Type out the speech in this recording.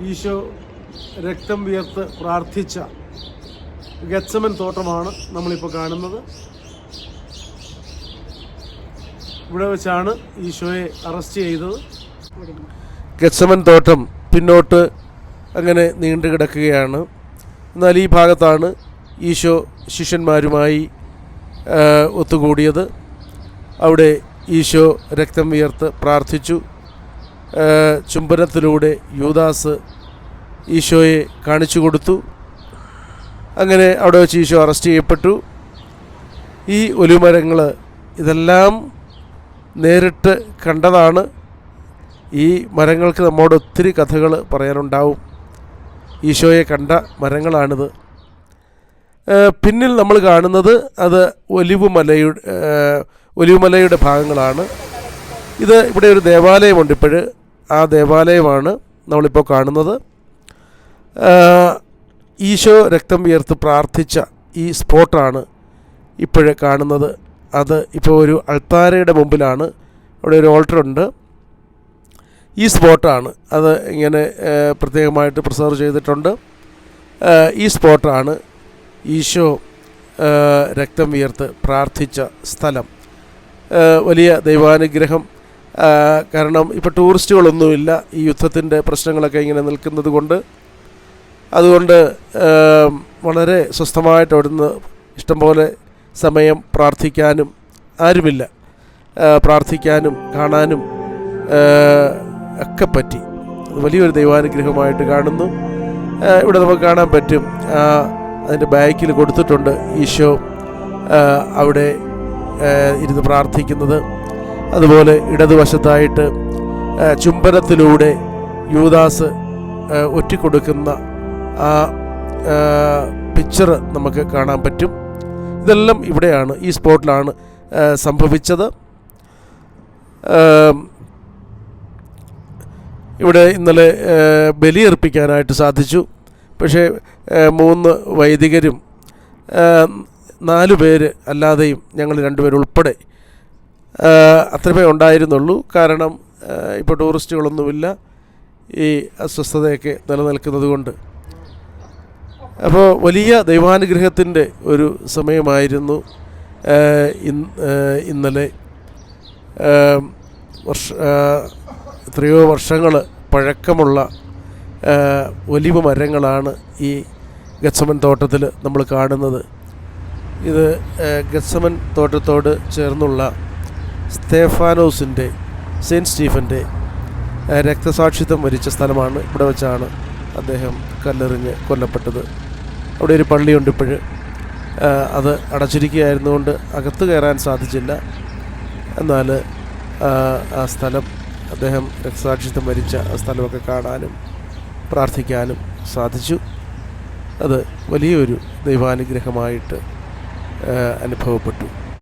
ഈശോ രക്തം വിയർത്ത് പ്രാർത്ഥിച്ച ഗെത്സമൻ തോട്ടമാണ് നമ്മളിപ്പോൾ കാണുന്നത്. ഇവിടെ വെച്ചാണ് ഈശോയെ അറസ്റ്റ് ചെയ്തത്. ഗെത്സമൻ തോട്ടം പിന്നോട്ട് അങ്ങനെ നീണ്ടു കിടക്കുകയാണ്. എന്നാൽ ഈ ഭാഗത്താണ് ഈശോ ശിഷ്യന്മാരുമായി ഒത്തുകൂടിയത്. അവിടെ ഈശോ രക്തം വിയർത്ത് പ്രാർത്ഥിച്ചു. ചുംബനത്തിലൂടെ യൂദാസ് ഈശോയെ കാണിച്ചു കൊടുത്തു. അങ്ങനെ അവിടെ വെച്ച് ഈശോ അറസ്റ്റ് ചെയ്യപ്പെട്ടു. ഈ ഒലിവുമരങ്ങൾ ഇതെല്ലാം നേരിട്ട് കണ്ടതാണ്. ഈ മരങ്ങൾക്ക് നമ്മോട് ഒത്തിരി കഥകൾ പറയാനുണ്ടാവും. ഈശോയെ കണ്ട മരങ്ങളാണിത്. പിന്നിൽ നമ്മൾ കാണുന്നത് അത് ഒലിവുമലയുടെ ഭാഗങ്ങളാണ്. ഇത് ഇവിടെ ഒരു ദേവാലയമുണ്ട്. ഇപ്പോൾ ആ ദേവാലയമാണ് നമ്മളിപ്പോൾ കാണുന്നത്. ഈശോ രക്തം വിയർത്ത് പ്രാർത്ഥിച്ച ഈ സ്പോട്ടാണ് ഇപ്പോഴേ കാണുന്നത്. അത് ഇപ്പോൾ ഒരു അൾത്താരയുടെ മുമ്പിലാണ്. അവിടെ ഒരു ഓൾട്ടറുണ്ട്. ഈ സ്പോട്ടാണ് അത് ഇങ്ങനെ പ്രത്യേകമായിട്ട് പ്രിസർവ് ചെയ്തിട്ടുണ്ട്. ഈ സ്പോട്ടാണ് ഈശോ രക്തം വിയർത്ത് പ്രാർത്ഥിച്ച സ്ഥലം. വലിയ ദൈവാനുഗ്രഹം. കാരണം ഇപ്പോൾ ടൂറിസ്റ്റുകളൊന്നുമില്ല. ഈ യുദ്ധത്തിൻ്റെ പ്രശ്നങ്ങളൊക്കെ ഇങ്ങനെ നിൽക്കുന്നത് കൊണ്ട് അതുകൊണ്ട് വളരെ സ്വസ്ഥമായിട്ട് അവിടുന്ന് ഇഷ്ടംപോലെ സമയം പ്രാർത്ഥിക്കാനും ആരുമില്ല. പ്രാർത്ഥിക്കാനും കാണാനും ഒക്കെ പറ്റി. വലിയൊരു ദൈവാനുഗ്രഹമായിട്ട് കാണുന്നു. ഇവിടെ നമുക്ക് കാണാൻ പറ്റും. അതിൻ്റെ ബാക്കിൽ കൊടുത്തിട്ടുണ്ട് ഈശോ അവിടെ ഇരുന്ന് പ്രാർത്ഥിക്കുന്നത്. അതുപോലെ ഇടതുവശത്തായിട്ട് ചുംബനത്തിലൂടെ യൂദാസ് ഒറ്റിക്കൊടുക്കുന്ന ആ പിക്ചർ നമുക്ക് കാണാൻ പറ്റും. ഇതെല്ലാം ഇവിടെയാണ്, ഈ സ്പോട്ടിലാണ് സംഭവിച്ചത്. ഇവിടെ ഇന്നലെ ബലിയർപ്പിക്കാനായിട്ട് സാധിച്ചു. പക്ഷേ 3 വൈദികരും 4 പേര് അല്ലാതെയും ഞങ്ങൾ 2 പേര് ഉൾപ്പെടെ അത്രമേ ഉണ്ടായിരുന്നുള്ളൂ. കാരണം ഇപ്പോൾ ടൂറിസ്റ്റുകളൊന്നുമില്ല, ഈ അസ്വസ്ഥതയൊക്കെ നിലനിൽക്കുന്നത് കൊണ്ട്. അപ്പോൾ വലിയ ദൈവാനുഗ്രഹത്തിൻ്റെ ഒരു സമയമായിരുന്നു ഇന്നലെ. എത്രയോ വർഷങ്ങൾ പഴക്കമുള്ള ഒലിവ് മരങ്ങളാണ് ഈ ഗെത്സമൻ തോട്ടത്തിൽ നമ്മൾ കാണുന്നത്. ഇത് ഗെത്സമൻ തോട്ടത്തോട് ചേർന്നുള്ള സെയിൻറ്റ് സ്റ്റീഫൻ്റെ രക്തസാക്ഷിത്വം വരിച്ച സ്ഥലമാണ്. ഇവിടെ വെച്ചാണ് അദ്ദേഹം കല്ലെറിഞ്ഞ് കൊല്ലപ്പെട്ടത്. അവിടെ ഒരു പള്ളിയുണ്ട് ഇപ്പോൾ. അത് അടച്ചിരിക്കുകയായിരുന്നുകൊണ്ട് അകത്ത് കയറാൻ സാധിച്ചില്ല. എന്നാൽ ആ സ്ഥലം, അദ്ദേഹം രക്തസാക്ഷിത്വം വരിച്ച ആ സ്ഥലമൊക്കെ കാണാനും പ്രാർത്ഥിക്കാനും സാധിച്ചു. അത് വലിയൊരു ദൈവാനുഗ്രഹമായിട്ട് അനുഭവപ്പെട്ടു.